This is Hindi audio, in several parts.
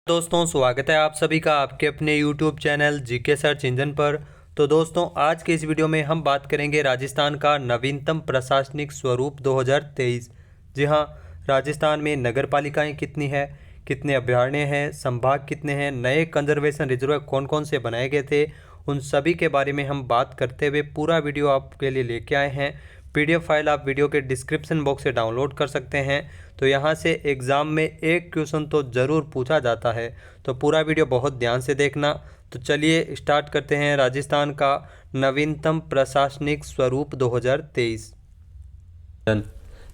दोस्तों स्वागत है आप सभी का आपके अपने YouTube channel GK search engine पर। तो दोस्तों आज के इस वीडियो में हम बात करेंगे राजस्थान का नवीनतम प्रशासनिक स्वरूप 2023। जी हाँ, राजस्थान में नगर पालिकाएँ कितनी है, कितने अभयारण्य हैं, संभाग कितने हैं, नए कंजर्वेशन रिजर्व कौन कौन से बनाए गए थे, उन सभी के बारे में हम बात करते हुए पूरा वीडियो आपके लिए लेके आए हैं। पीडीएफ फाइल आप वीडियो के डिस्क्रिप्शन बॉक्स से डाउनलोड कर सकते हैं। तो यहाँ से एग्ज़ाम में एक क्वेश्चन तो ज़रूर पूछा जाता है, तो पूरा वीडियो बहुत ध्यान से देखना। तो चलिए स्टार्ट करते हैं राजस्थान का नवीनतम प्रशासनिक स्वरूप 2023।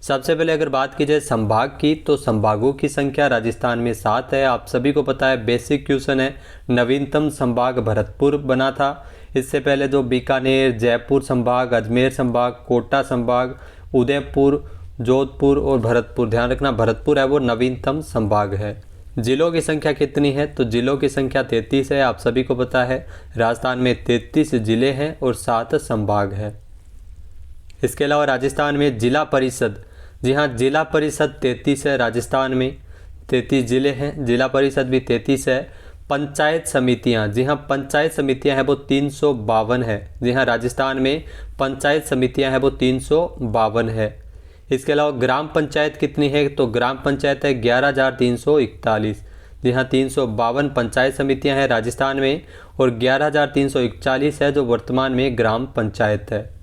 सबसे पहले अगर बात की जाए संभाग की, तो संभागों की संख्या राजस्थान में 7 है। आप सभी को पता है, बेसिक क्वेश्चन है। नवीनतम संभाग भरतपुर बना था। इससे पहले जो बीकानेर, जयपुर संभाग, अजमेर संभाग, कोटा संभाग, उदयपुर, जोधपुर और भरतपुर, ध्यान रखना भरतपुर है वो नवीनतम संभाग है। जिलों की संख्या कितनी है, तो जिलों की संख्या 33 है। आप सभी को पता है राजस्थान में 33 जिले हैं और 7 संभाग है। इसके अलावा राजस्थान में जिला परिषद, जी हाँ जिला परिषद 33 है। राजस्थान में 33 जिले हैं, जिला परिषद भी 33 है। पंचायत समितियां, जी हाँ पंचायत समितियां हैं वो 352 है। जी हाँ राजस्थान में पंचायत समितियां हैं वो 352 है। इसके अलावा ग्राम पंचायत कितनी है, तो ग्राम पंचायत है 11,341। जी हाँ 352 पंचायत समितियां हैं राजस्थान में और 11,341 है जो वर्तमान में ग्राम पंचायत है।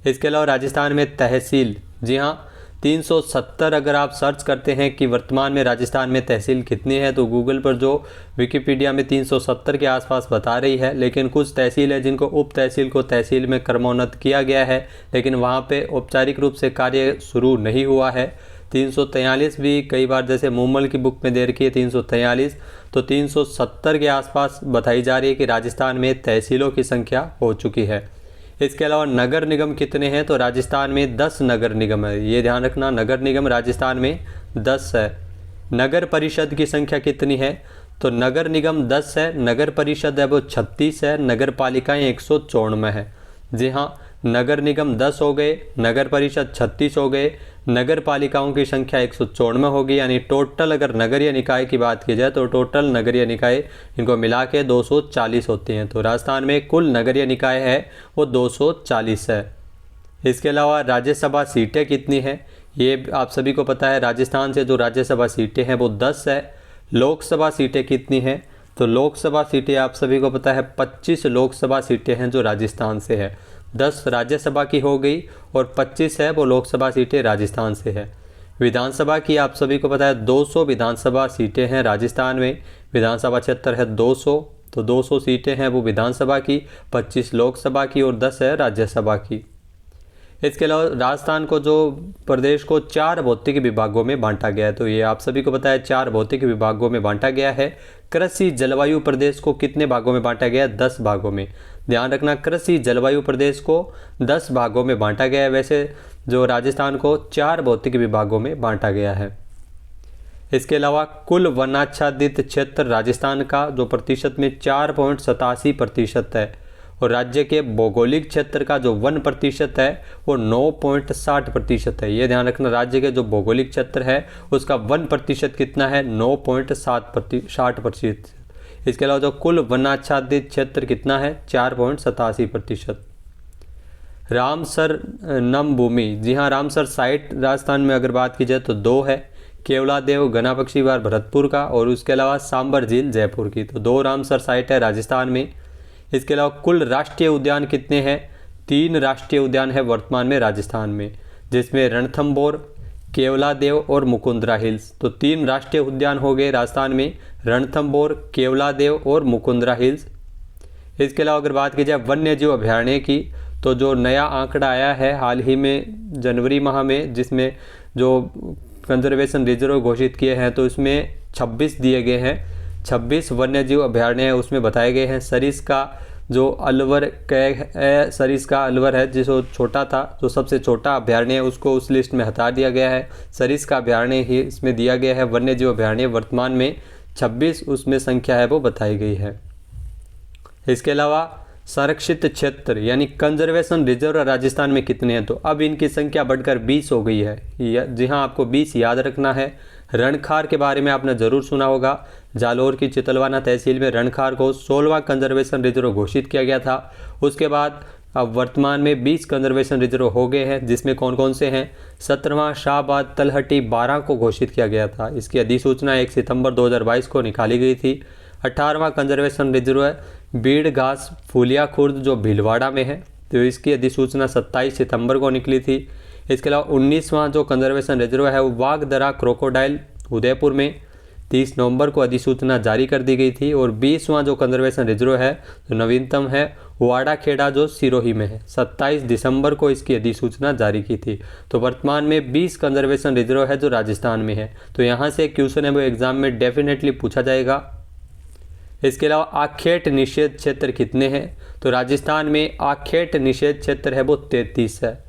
इसके अलावा राजस्थान में तहसील, जी हाँ 370 अगर आप सर्च करते हैं कि वर्तमान में राजस्थान में तहसील कितनी है, तो गूगल पर जो विकिपीडिया में 370 के आसपास बता रही है, लेकिन कुछ तहसील है जिनको उप तहसील को तहसील में क्रमोन्नत किया गया है, लेकिन वहाँ पे औपचारिक रूप से कार्य शुरू नहीं हुआ है। 343 भी कई बार जैसे मूमल की बुक में दे रखी है 343, तो 370 के आसपास बताई जा रही है कि राजस्थान में तहसीलों की संख्या हो चुकी है। इसके अलावा नगर निगम कितने हैं, तो राजस्थान में 10 नगर निगम है। ये ध्यान रखना नगर निगम राजस्थान में 10 है। नगर परिषद की संख्या कितनी है, तो नगर निगम 10 है, नगर परिषद है वो 36 है, नगर पालिकाएँ 194 है। जी हाँ नगर निगम 10 हो गए, नगर परिषद 36 हो गए, नगर पालिकाओं की संख्या 194 होगी। यानी टोटल अगर नगरीय निकाय की बात की जाए तो टोटल नगरीय निकाय इनको मिला के 240 होती हैं। तो राजस्थान में कुल नगरीय निकाय है वो 240 है। इसके अलावा राज्यसभा सीटें कितनी हैं, ये आप सभी को पता है। राजस्थान से जो राज्यसभा सीटें हैं वो 10 है। लोकसभा सीटें कितनी हैं, तो लोकसभा सीटें आप सभी को पता है 25 लोकसभा सीटें हैं जो राजस्थान से है। 10 राज्यसभा की हो गई और 25 है वो लोकसभा सीटें राजस्थान से है। विधानसभा की आप सभी को पता है 200 विधानसभा सीटें हैं राजस्थान में। विधानसभा क्षेत्र है 200, तो 200 सीटें हैं वो विधानसभा की, 25 लोकसभा की और 10 है राज्यसभा की। इसके अलावा राजस्थान को जो प्रदेश को 4 भौतिक विभागों में बांटा गया है, तो ये आप सभी को पता है 4 भौतिक विभागों में बांटा गया है। कृषि जलवायु प्रदेश को कितने भागों में बांटा गया है, 10 भागों में। ध्यान रखना कृषि जलवायु प्रदेश को 10 भागों में बांटा गया है। वैसे जो राजस्थान को 4 भौतिक विभागों में बांटा गया है। इसके अलावा कुल वनाच्छादित क्षेत्र राजस्थान का जो प्रतिशत में 4.87% है और राज्य के भौगोलिक क्षेत्र का जो वन प्रतिशत है वो 9.60% है। ये ध्यान रखना राज्य के जो भौगोलिक क्षेत्र है उसका वन प्रतिशत कितना है, 9.60%। इसके अलावा जो कुल वनाच्छादित क्षेत्र कितना है, 4.87%। रामसर नम भूमि, जी हाँ रामसर साइट राजस्थान में अगर बात की जाए तो 2 है। केवलादेव घना पक्षी विहार भरतपुर का और उसके अलावा सांबर झील जयपुर की, तो 2 रामसर साइट है राजस्थान में। इसके अलावा कुल राष्ट्रीय उद्यान कितने हैं, 3 राष्ट्रीय उद्यान है वर्तमान में राजस्थान में, जिसमें रणथंभौर, केवलादेव और मुकुंदरा हिल्स। तो 3 राष्ट्रीय उद्यान हो गए राजस्थान में, रणथंभौर, केवलादेव और मुकुंदरा हिल्स। इसके अलावा अगर बात की जाए वन्य जीव अभयारण्य की, तो जो नया आंकड़ा आया है हाल ही में जनवरी माह में, जिसमें जो कंजर्वेशन रिजर्व घोषित किए हैं, तो इसमें 26 दिए गए हैं। 26 वन्य जीव अभयारण्य है उसमें बताए गए हैं। सरिस्का जो अलवर सरिस्का अलवर है जो छोटा था, जो सबसे छोटा अभयारण्य है उसको उस लिस्ट में हटा दिया गया है। सरिस्का अभयारण्य ही इसमें दिया गया है। वन्य जीव अभयारण्य वर्तमान में 26 उसमें संख्या है वो बताई गई है। इसके अलावा संरक्षित क्षेत्र यानी कंजर्वेशन रिजर्व राजस्थान में कितने हैं, तो अब इनकी संख्या बढ़कर 20 हो गई है। जी हाँ आपको 20 याद रखना है। रणखार के बारे में आपने ज़रूर सुना होगा। जालोर की चितलवाना तहसील में रणखार को 16वां कंजर्वेशन रिजर्व घोषित किया गया था। उसके बाद अब वर्तमान में 20 कंजर्वेशन रिजर्व हो गए हैं, जिसमें कौन कौन से हैं। 17वां शाहबाद तलहटी 12 को घोषित किया गया था। इसकी अधिसूचना 1 सितंबर 2022 को निकाली गई थी। 18वां कंजर्वेशन रिजर्व है बीड़ घास फूलिया खुर्द जो भीलवाड़ा में है, तो इसकी अधिसूचना 27 सितंबर को निकली थी। इसके अलावा 19वां जो कंजर्वेशन रिजर्व है वो वाघदरा क्रोकोडाइल उदयपुर में 30 नवंबर को अधिसूचना जारी कर दी गई थी। और 20वां जो कंजर्वेशन रिजर्व है जो नवीनतम है वाड़ा खेड़ा जो सिरोही में है, 27 दिसंबर को इसकी अधिसूचना जारी की थी। तो वर्तमान में 20 कंजर्वेशन रिजर्व है जो राजस्थान में है। तो यहाँ से क्वेश्चन है वो एग्जाम में डेफिनेटली पूछा जाएगा। इसके अलावा आखेट निषेध क्षेत्र कितने हैं, तो राजस्थान में आखेट निषेध क्षेत्र है वो 33 है।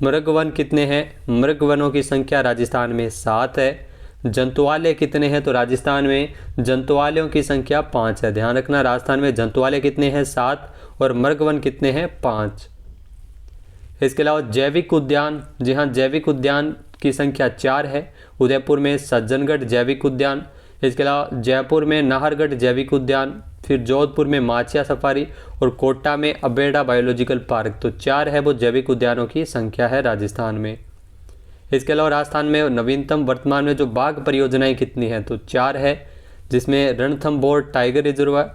मृगवन कितने हैं, मृगवनों की संख्या राजस्थान में 7 है। जंतुआलय कितने हैं, तो राजस्थान में जंतुआलयों की संख्या 5 है। ध्यान रखना राजस्थान में जंतुआलय कितने हैं 7 और मृगवन कितने हैं 5। इसके अलावा जैविक उद्यान, जी हाँ जैविक उद्यान की संख्या 4 है। उदयपुर में सज्जनगढ़ जैविक उद्यान, इसके अलावा जयपुर में नाहरगढ़ जैविक उद्यान, फिर जोधपुर में माचिया सफारी और कोटा में अबेड़ा बायोलॉजिकल पार्क। तो 4 है वो जैविक उद्यानों की संख्या है राजस्थान में। इसके अलावा राजस्थान में नवीनतम वर्तमान में जो बाघ परियोजनाएं कितनी हैं, तो 4 है, जिसमें रणथंभौर टाइगर रिजर्व है।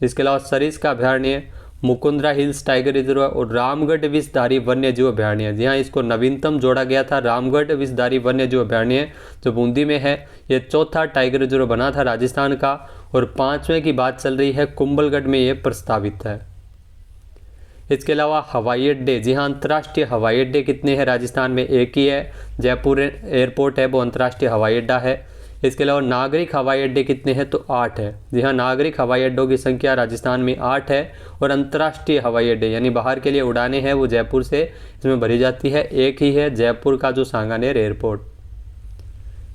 इसके अलावा सरिस का अभ्यारण्य, मुकुंदरा हिल्स टाइगर रिजर्व और रामगढ़ विषधारी वन्य जीव अभ्यारण्य। जी हाँ इसको नवीनतम जोड़ा गया था। रामगढ़ विषधारी वन्य जीव अभ्यारण्य जो बूंदी में है, ये 4था टाइगर रिजर्व बना था राजस्थान का। और 5वें की बात चल रही है, कुंभलगढ़ में ये प्रस्तावित है। इसके अलावा हवाई अड्डे, जी हाँ अंतर्राष्ट्रीय हवाई अड्डे कितने हैं राजस्थान में, एक ही है, जयपुर एयरपोर्ट है वो अंतर्राष्ट्रीय हवाई अड्डा है। इसके अलावा नागरिक हवाई अड्डे कितने हैं, तो 8 है। जी हाँ नागरिक हवाई अड्डों की संख्या राजस्थान में 8 है। और अंतर्राष्ट्रीय हवाई अड्डे यानी बाहर के लिए उड़ानें हैं वो जयपुर से इसमें भरी जाती है, एक ही है जयपुर का जो सांगानेर एयरपोर्ट।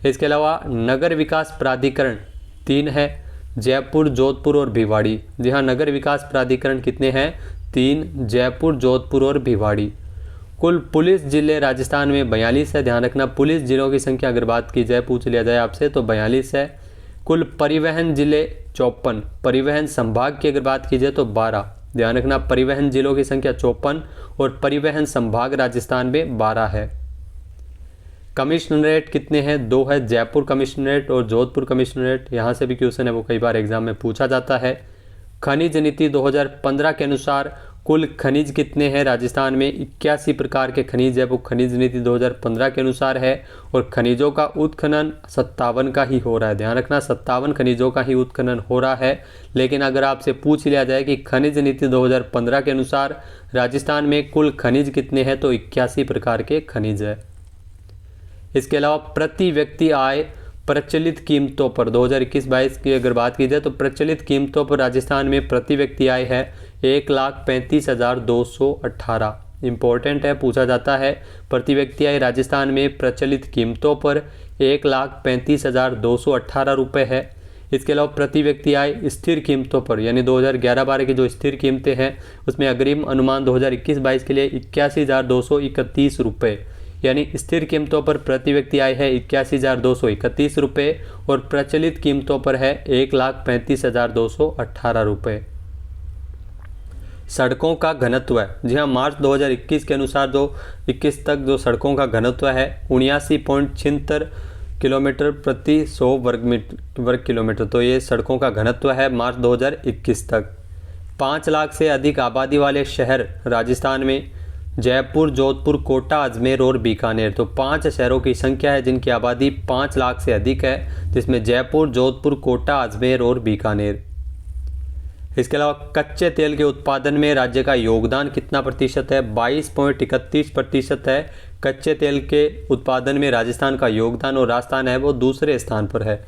इसके अलावा नगर विकास प्राधिकरण 3 है, जयपुर जोधपुर और भिवाड़ी। जी हाँ नगर विकास प्राधिकरण कितने हैं, 3, जयपुर जोधपुर और भिवाड़ी। कुल पुलिस जिले राजस्थान में 42 है। ध्यान रखना पुलिस जिलों की संख्या अगर बात की जाए पूछ लिया जाए आपसे तो 42 है। कुल परिवहन जिले 54, परिवहन संभाग की अगर बात की जाए तो 12। ध्यान रखना परिवहन जिलों की संख्या 54 और परिवहन संभाग राजस्थान में 12 है। कमिश्नरेट कितने हैं, 2 है, जयपुर कमिश्नरेट और जोधपुर कमिश्नरेट। यहाँ से भी क्वेश्चन है वो कई बार एग्जाम में पूछा जाता है। खनिज नीति 2015 के अनुसार कुल खनिज कितने हैं राजस्थान में, 81 प्रकार के खनिज है वो खनिज नीति 2015 के अनुसार है। और खनिजों का उत्खनन 57 का ही हो रहा है। ध्यान रखना 57 खनिजों का ही उत्खनन हो रहा है। लेकिन अगर आपसे पूछ लिया जाए कि खनिज नीति 2015 के अनुसार राजस्थान में कुल खनिज कितने हैं, तो 81 प्रकार के खनिज है। इसके अलावा प्रति व्यक्ति आय प्रचलित कीमतों पर 2021-22 की अगर बात की जाए तो प्रचलित कीमतों पर राजस्थान में प्रति व्यक्ति आय है 1,35,218। इम्पोर्टेंट है, पूछा जाता है। प्रति व्यक्ति आय राजस्थान में प्रचलित कीमतों पर 1,35,218 रुपये है। इसके अलावा प्रति व्यक्ति आय स्थिर कीमतों पर यानी 2011-12 की जो स्थिर कीमतें हैं उसमें अग्रिम अनुमान 2021-22 के लिए 81,231 रुपये यानी स्थिर कीमतों पर प्रति व्यक्ति आय है 81,231 रुपये और प्रचलित कीमतों पर है 1,35,218 रुपये। सड़कों का घनत्व है, जी हाँ मार्च 2021 के अनुसार जो 21 तक जो सड़कों का घनत्व है 79.76 किलोमीटर प्रति 100 वर्ग किलोमीटर। तो ये सड़कों का घनत्व है मार्च 2021 तक। 5 लाख से अधिक आबादी वाले शहर राजस्थान में जयपुर, जोधपुर, कोटा, अजमेर और बीकानेर। तो 5 शहरों की संख्या है जिनकी आबादी 5 लाख से अधिक है, जिसमें जयपुर, जोधपुर, कोटा, अजमेर और बीकानेर। इसके अलावा कच्चे तेल के उत्पादन में राज्य का योगदान कितना प्रतिशत है, 22.31% है कच्चे तेल के उत्पादन में राजस्थान का योगदान और राजस्थान है वो दूसरे स्थान पर है।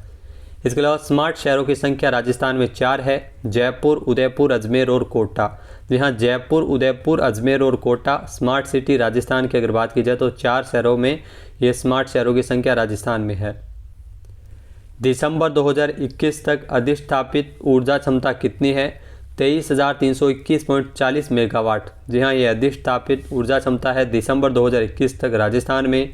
इसके अलावा स्मार्ट शहरों की संख्या राजस्थान में 4 है, जयपुर, उदयपुर, अजमेर और कोटा। जी हाँ जयपुर, उदयपुर, अजमेर और कोटा स्मार्ट सिटी राजस्थान की अगर बात की जाए तो 4 शहरों में ये स्मार्ट शहरों की संख्या राजस्थान में है। दिसंबर 2021 तक अधिष्ठापित ऊर्जा क्षमता कितनी है, 23,321.40 मेगावाट। जी हाँ ये अधिष्ठापित ऊर्जा क्षमता है दिसंबर 2021 तक राजस्थान में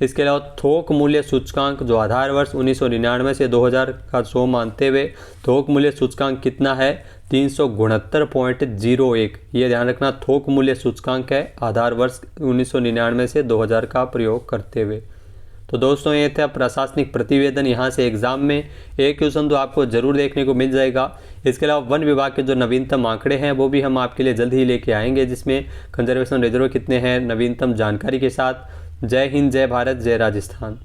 इसके अलावा थोक मूल्य सूचकांक जो आधार वर्ष 1999 से 2000 का 100 मानते हुए थोक मूल्य सूचकांक कितना है 369.01। ये ध्यान रखना, थोक मूल्य सूचकांक है आधार वर्ष 1999 से 2000 का प्रयोग करते हुए। तो दोस्तों ये था प्रशासनिक प्रतिवेदन। यहाँ से एग्जाम में एक क्वेश्चन तो आपको जरूर देखने को मिल जाएगा। इसके अलावा वन विभाग के जो नवीनतम आंकड़े हैं वो भी हम आपके लिए जल्द ही लेके आएंगे, जिसमें कंजर्वेशन रिजर्व कितने हैं नवीनतम जानकारी के साथ। जय हिंद, जय भारत, जय राजस्थान।